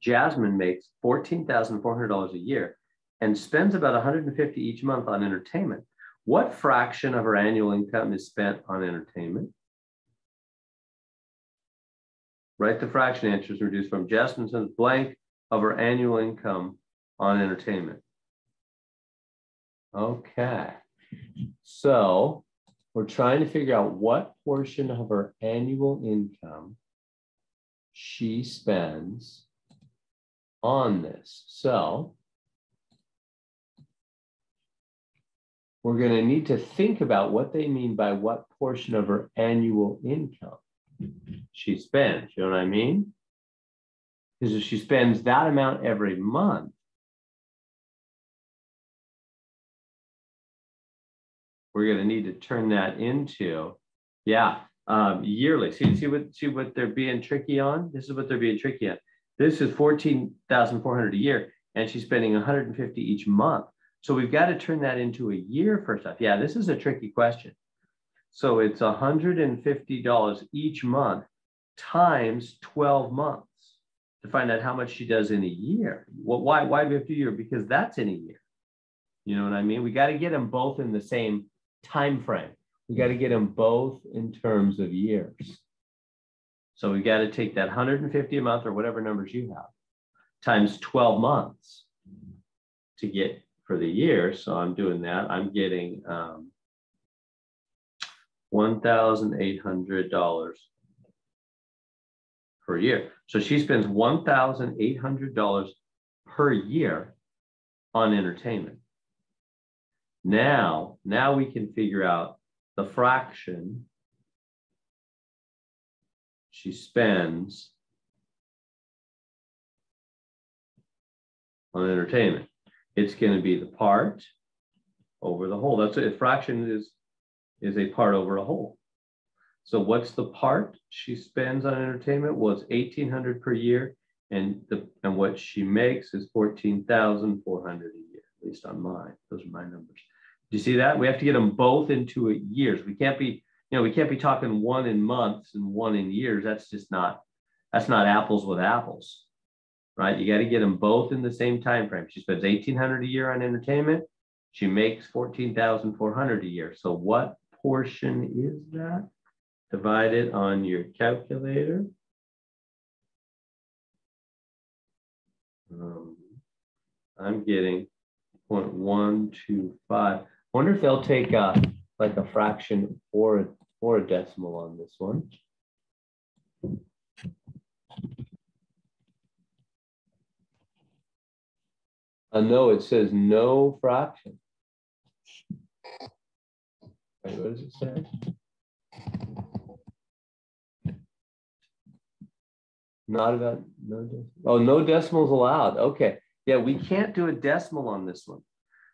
Jasmine makes $14,400 a year and spends about $150 each month on entertainment. What fraction of her annual income is spent on entertainment? Write the fraction answers reduced from Jasmine spends blank of her annual income on entertainment. Okay, so we're trying to figure out what portion of her annual income she spends on this. So we're going to need to think about what they mean by what portion of her annual income she spends. You know what I mean? Because if she spends that amount every month, we're going to need to turn that into, yearly. See what they're being tricky on? This is what they're being tricky on. This is $14,400 a year, and she's spending $150 each month. So we've got to turn that into a year first off. Yeah, this is a tricky question. So it's $150 each month times 12 months to find out how much she does in a year. Well, why do we have to do a year? Because that's in a year. You know what I mean? We got to get them both in the same time frame. We got to get them both in terms of years. So we got to take that 150 a month or whatever numbers you have times 12 months to get for the year. So I'm doing that. I'm getting $1,800 per year. So she spends $1,800 per year on entertainment. Now we can figure out the fraction she spends on entertainment. It's going to be the part over the whole. That's a fraction is a part over a whole. So what's the part she spends on entertainment? Well, it's $1,800 per year, and what she makes is $14,400 a year, at least on mine. Those are my numbers. Do you see that? We have to get them both into years. We can't be, we can't be talking one in months and one in years. That's just not, that's not apples with apples, right? You got to get them both in the same time frame. She spends $1,800 a year on entertainment. She makes $14,400 a year. So what portion is that? Divide it on your calculator. I'm getting 0.125. Wonder if they'll take like a fraction or a decimal on this one. No, it says no fraction. Wait, what does it say? Not about no decimal. Oh, no decimals allowed. Okay. Yeah, we can't do a decimal on this one.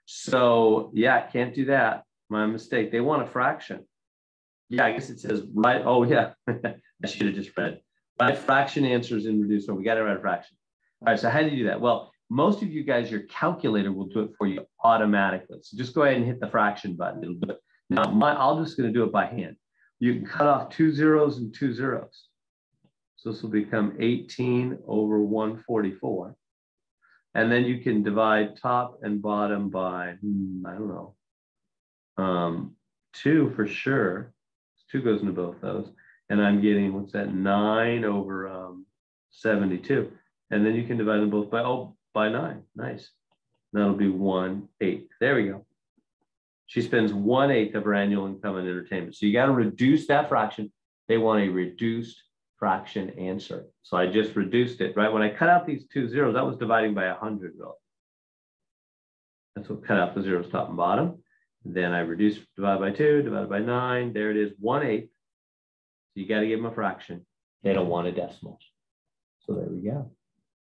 So yeah, can't do that. My mistake. They want a fraction. Yeah, I guess it says right. Oh yeah, I should have just read. Write fraction answers in reduced form. We got to write a fraction. All right, so how do you do that? Well, most of you guys, your calculator will do it for you automatically. So just go ahead and hit the fraction button. It'll do it. Now, I'm just going to do it by hand. You can cut off 2 zeros and 2 zeros. So this will become 18 over 144. And then you can divide top and bottom by, I don't know, 2 for sure. 2 goes into both those. And I'm getting, what's that, 9 over 72. And then you can divide them both by 9. Nice. That'll be 1/8. There we go. She spends 1/8 of her annual income on entertainment. So you got to reduce that fraction. They want a reduced fraction answer. So I just reduced it, right? When I cut out these 2 zeros, that was dividing by 100, really. That's what cut out the zeros top and bottom. Then I reduced, divide by 2, divided by 9. There it is, 1/8. So you got to give them a fraction. They don't want a decimal. So there we go.